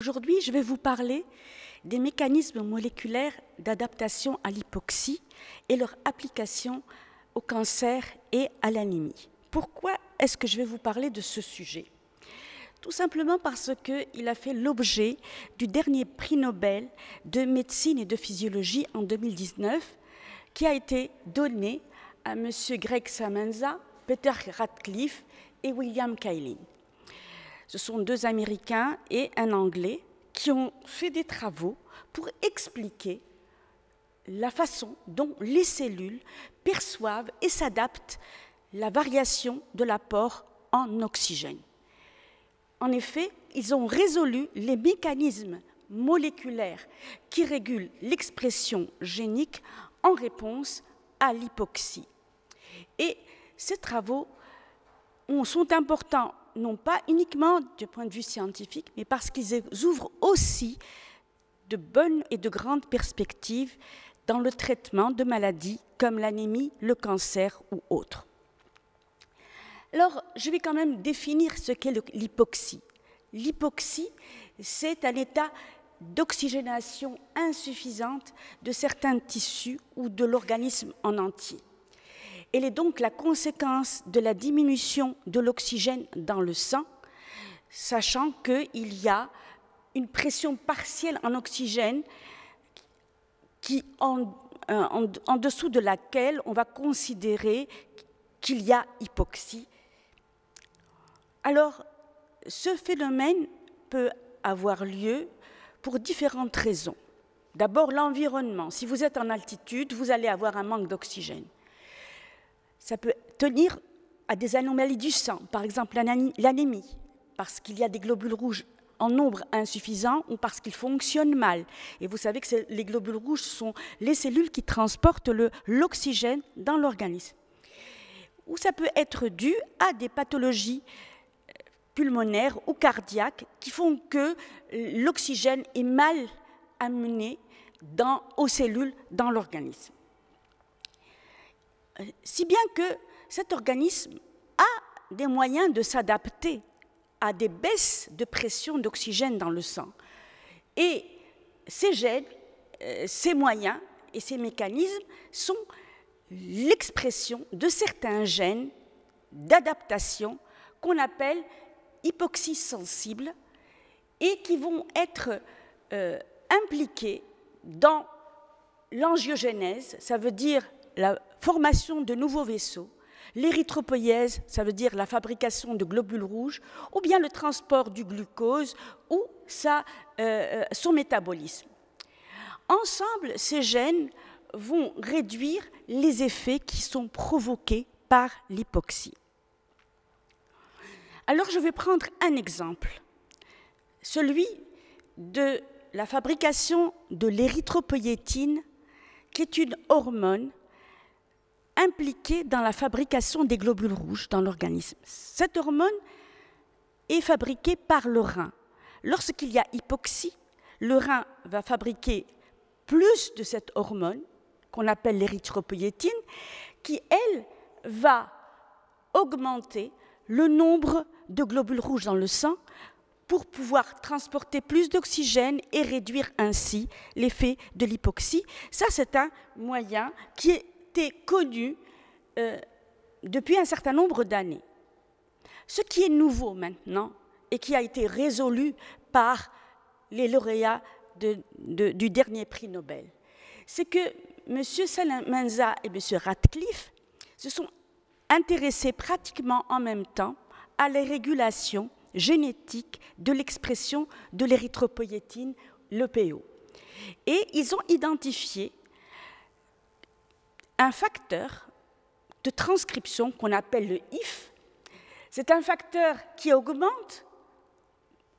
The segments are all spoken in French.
Aujourd'hui, je vais vous parler des mécanismes moléculaires d'adaptation à l'hypoxie et leur application au cancer et à l'anémie. Pourquoi est-ce que je vais vous parler de ce sujet? Tout simplement parce qu'il a fait l'objet du dernier prix Nobel de médecine et de physiologie en 2019 qui a été donné à M. Greg Semenza, Peter Ratcliffe et William Kaelin. Ce sont deux Américains et un Anglais qui ont fait des travaux pour expliquer la façon dont les cellules perçoivent et s'adaptent la variation de l'apport en oxygène. En effet, ils ont résolu les mécanismes moléculaires qui régulent l'expression génique en réponse à l'hypoxie. Et ces travaux sont importants non pas uniquement du point de vue scientifique, mais parce qu'ils ouvrent aussi de bonnes et de grandes perspectives dans le traitement de maladies comme l'anémie, le cancer ou autres. Alors, je vais quand même définir ce qu'est l'hypoxie. L'hypoxie, c'est un état d'oxygénation insuffisante de certains tissus ou de l'organisme en entier. Elle est donc la conséquence de la diminution de l'oxygène dans le sang, sachant qu'il y a une pression partielle en oxygène en dessous de laquelle on va considérer qu'il y a hypoxie. Alors, ce phénomène peut avoir lieu pour différentes raisons. D'abord, l'environnement. Si vous êtes en altitude, vous allez avoir un manque d'oxygène. Ça peut tenir à des anomalies du sang, par exemple l'anémie, parce qu'il y a des globules rouges en nombre insuffisant ou parce qu'ils fonctionnent mal. Et vous savez que les globules rouges sont les cellules qui transportent l'oxygène dans l'organisme. Ou ça peut être dû à des pathologies pulmonaires ou cardiaques qui font que l'oxygène est mal amené aux cellules dans l'organisme. Si bien que cet organisme a des moyens de s'adapter à des baisses de pression d'oxygène dans le sang. Et ces gènes, ces moyens et ces mécanismes sont l'expression de certains gènes d'adaptation qu'on appelle hypoxie sensible et qui vont être impliqués dans l'angiogénèse, ça veut dire la formation de nouveaux vaisseaux, l'érythropoïèse, ça veut dire la fabrication de globules rouges, ou bien le transport du glucose ou son métabolisme. Ensemble, ces gènes vont réduire les effets qui sont provoqués par l'hypoxie. Alors, je vais prendre un exemple, celui de la fabrication de l'érythropoïétine, qui est une hormone impliquée dans la fabrication des globules rouges dans l'organisme. Cette hormone est fabriquée par le rein. Lorsqu'il y a hypoxie, le rein va fabriquer plus de cette hormone, qu'on appelle l'érythropoïétine, qui, elle, va augmenter le nombre de globules rouges dans le sang pour pouvoir transporter plus d'oxygène et réduire ainsi l'effet de l'hypoxie. Ça, c'est un moyen qui était connu depuis un certain nombre d'années. Ce qui est nouveau maintenant et qui a été résolu par les lauréats du dernier prix Nobel, c'est que M. Semenza et M. Ratcliffe se sont intéressés pratiquement en même temps à la régulation génétique de l'expression de l'érythropoïétine, l'EPO. Et ils ont identifié un facteur de transcription qu'on appelle le HIF. C'est un facteur qui augmente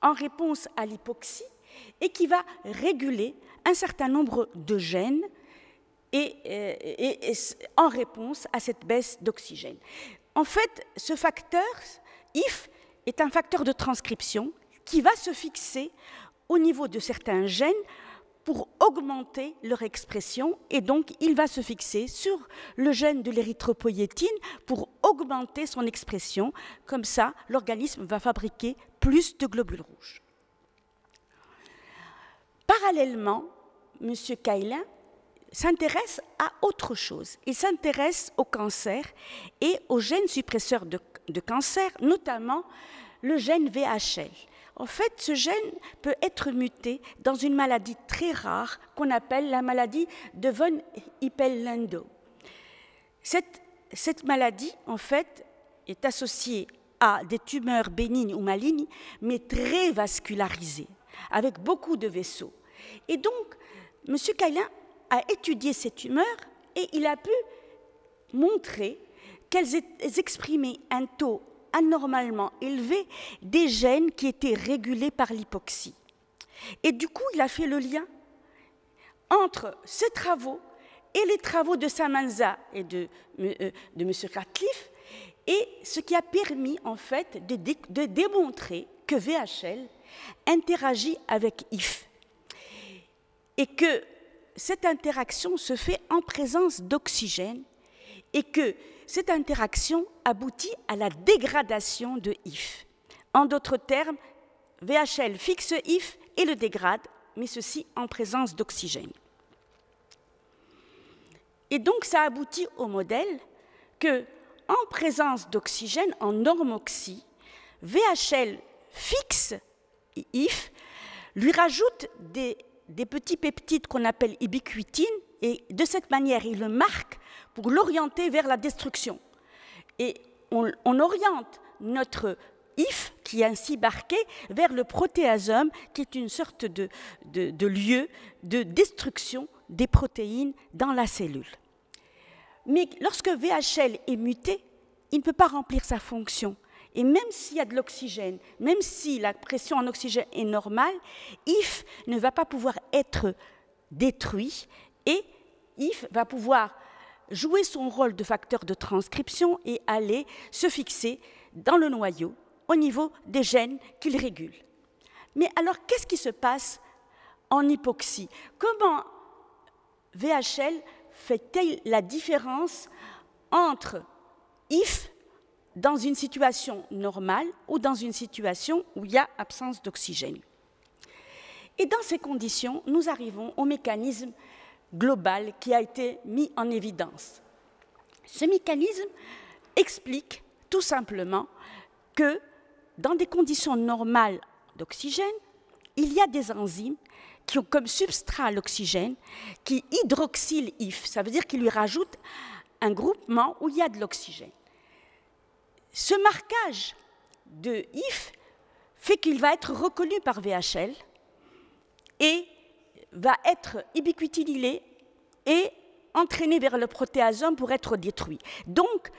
en réponse à l'hypoxie et qui va réguler un certain nombre de gènes et en réponse à cette baisse d'oxygène. En fait, ce facteur HIF est un facteur de transcription qui va se fixer au niveau de certains gènes pour augmenter leur expression, et donc il va se fixer sur le gène de l'érythropoïétine pour augmenter son expression. Comme ça, l'organisme va fabriquer plus de globules rouges. parallèlement, M. Kaelin s'intéresse à autre chose. Il s'intéresse au cancer et aux gènes suppresseurs de cancer, notamment le gène VHL. En fait, ce gène peut être muté dans une maladie très rare qu'on appelle la maladie de von Hippel-Lindau. Cette maladie, en fait, est associée à des tumeurs bénignes ou malignes, mais très vascularisées, avec beaucoup de vaisseaux. Et donc, M. Kaelin a étudié ces tumeurs et il a pu montrer qu'elles exprimaient un taux anormalement élevé des gènes qui étaient régulés par l'hypoxie. Et du coup, il a fait le lien entre ces travaux et les travaux de Samanza et de M. Ratcliffe, et ce qui a permis en fait de démontrer que VHL interagit avec IF et que cette interaction se fait en présence d'oxygène et que cette interaction aboutit à la dégradation de IF. En d'autres termes, VHL fixe IF et le dégrade, mais ceci en présence d'oxygène. Et donc ça aboutit au modèle que, en présence d'oxygène, en normoxie, VHL fixe IF, lui rajoute des petits peptides qu'on appelle ubiquitine, et de cette manière, il le marque pour l'orienter vers la destruction. Et on oriente notre IF, qui est ainsi marqué, vers le protéasome, qui est une sorte de lieu de destruction des protéines dans la cellule. Mais lorsque VHL est muté, il ne peut pas remplir sa fonction. Et même s'il y a de l'oxygène, même si la pression en oxygène est normale, IF ne va pas pouvoir être détruit et IF va pouvoir jouer son rôle de facteur de transcription et aller se fixer dans le noyau au niveau des gènes qu'il régule. Mais alors, qu'est-ce qui se passe en hypoxie? Comment VHL fait-elle la différence entre IF dans une situation normale ou dans une situation où il y a absence d'oxygène? Et dans ces conditions, nous arrivons au mécanisme global qui a été mis en évidence. Ce mécanisme explique tout simplement que dans des conditions normales d'oxygène, il y a des enzymes qui ont comme substrat l'oxygène, qui hydroxylent IF, ça veut dire qu'ils lui rajoutent un groupement où il y a de l'oxygène. Ce marquage de IF fait qu'il va être reconnu par VHL et va être ubiquitinylé et entraîné vers le protéasome pour être détruit. Donc,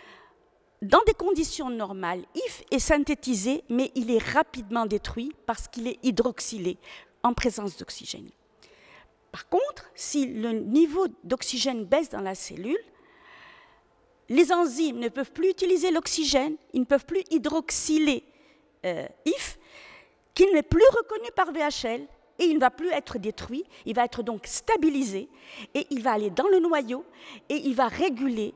dans des conditions normales, IF est synthétisé, mais il est rapidement détruit parce qu'il est hydroxylé en présence d'oxygène. Par contre, si le niveau d'oxygène baisse dans la cellule, les enzymes ne peuvent plus utiliser l'oxygène, ils ne peuvent plus hydroxyler IF, qui n'est plus reconnu par VHL, et il ne va plus être détruit, il va être donc stabilisé, et il va aller dans le noyau, et il va réguler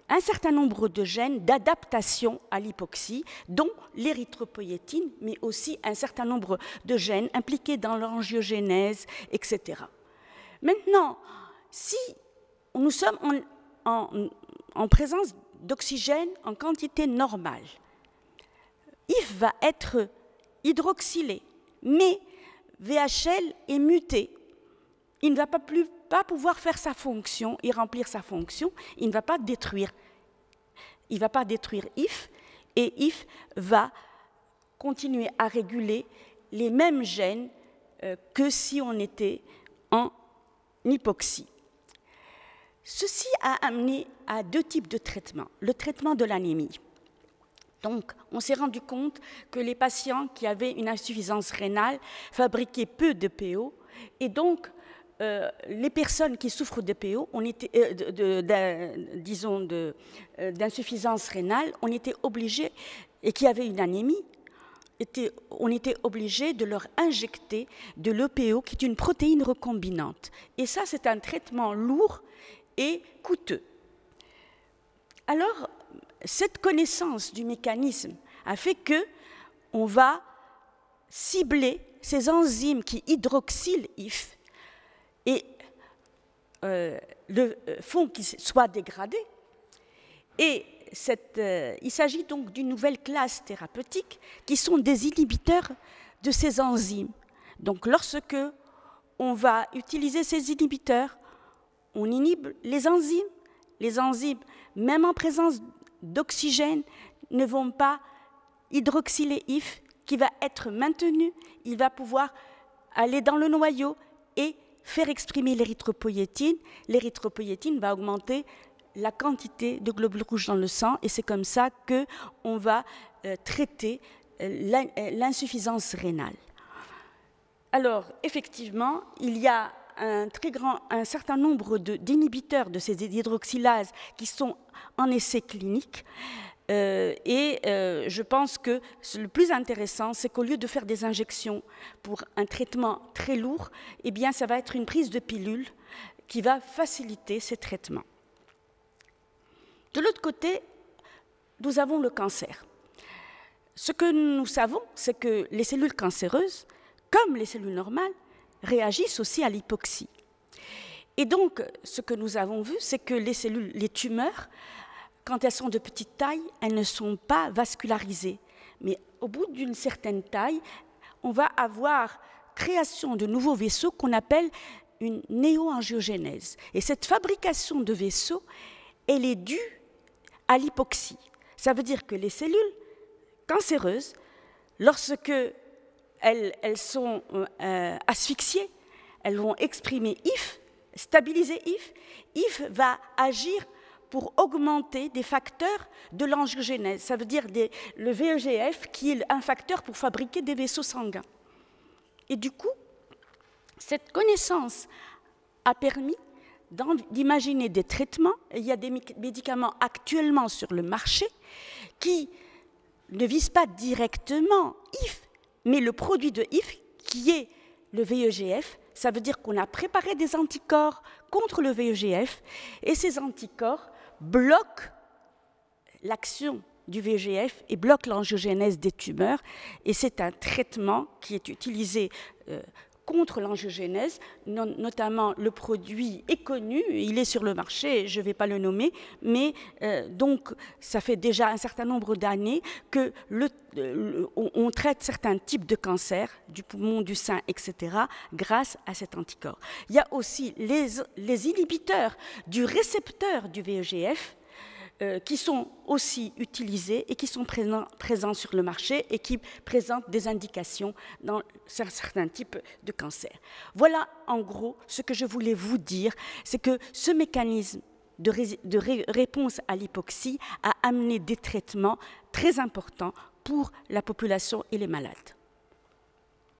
un certain nombre de gènes d'adaptation à l'hypoxie, dont l'érythropoïétine, mais aussi un certain nombre de gènes impliqués dans l'angiogénèse, etc. Maintenant, si nous sommes en présence d'oxygène en quantité normale, IF va être hydroxylé, mais VHL est muté. Il ne va pas pouvoir faire sa fonction et remplir sa fonction. Il ne va pas détruire. Il ne va pas détruire IF, et IF va continuer à réguler les mêmes gènes que si on était en hypoxie. Ceci a amené à deux types de traitements. Le traitement de l'anémie. Donc, on s'est rendu compte que les patients qui avaient une insuffisance rénale fabriquaient peu de PO, et donc les personnes qui souffrent de PO, d'insuffisance rénale, on était obligé, et qui avaient une anémie, on était obligé de leur injecter de l'EPO, qui est une protéine recombinante. Et ça, c'est un traitement lourd et coûteux. Alors, cette connaissance du mécanisme a fait qu'on va cibler ces enzymes qui hydroxylent IF et le font qu'il soit dégradé. Et il s'agit donc d'une nouvelle classe thérapeutique qui sont des inhibiteurs de ces enzymes. Donc lorsque on va utiliser ces inhibiteurs, on inhibe les enzymes. Les enzymes, même en présence d'oxygène, ne vont pas hydroxyler IF, qui va être maintenu. Il va pouvoir aller dans le noyau et faire exprimer l'érythropoïétine. L'érythropoïétine va augmenter la quantité de globules rouges dans le sang, et c'est comme ça qu'on va traiter l'insuffisance rénale. Alors, effectivement, il y a un certain nombre d'inhibiteurs de ces hydroxylases qui sont en essai clinique. Je pense que le plus intéressant, c'est qu'au lieu de faire des injections pour un traitement très lourd, eh bien, ça va être une prise de pilule qui va faciliter ces traitements. De l'autre côté, nous avons le cancer. Ce que nous savons, c'est que les cellules cancéreuses, comme les cellules normales, réagissent aussi à l'hypoxie. Et donc, ce que nous avons vu, c'est que les tumeurs, quand elles sont de petite taille, elles ne sont pas vascularisées. Mais au bout d'une certaine taille, on va avoir création de nouveaux vaisseaux qu'on appelle une néoangiogénèse. Et cette fabrication de vaisseaux, elle est due à l'hypoxie. Ça veut dire que les cellules cancéreuses, lorsque elles sont asphyxiées, elles vont exprimer IF, stabiliser IF. IF va agir pour augmenter des facteurs de l'angiogénèse. Ça veut dire le VEGF qui est un facteur pour fabriquer des vaisseaux sanguins. Et du coup, cette connaissance a permis d'imaginer des traitements. Il y a des médicaments actuellement sur le marché qui ne visent pas directement IF, mais le produit de IF qui est le VEGF. Ça veut dire qu'on a préparé des anticorps contre le VEGF et ces anticorps bloquent l'action du VEGF et bloquent l'angiogénèse des tumeurs. Et c'est un traitement qui est utilisé contre l'angiogénèse, notamment le produit est connu, il est sur le marché, je ne vais pas le nommer, mais donc ça fait déjà un certain nombre d'années qu'on traite certains types de cancers, du poumon, du sein, etc., grâce à cet anticorps. Il y a aussi les inhibiteurs du récepteur du VEGF, qui sont aussi utilisés et qui sont présents sur le marché et qui présentent des indications dans certains types de cancers. Voilà en gros ce que je voulais vous dire, c'est que ce mécanisme de réponse à l'hypoxie a amené des traitements très importants pour la population et les malades.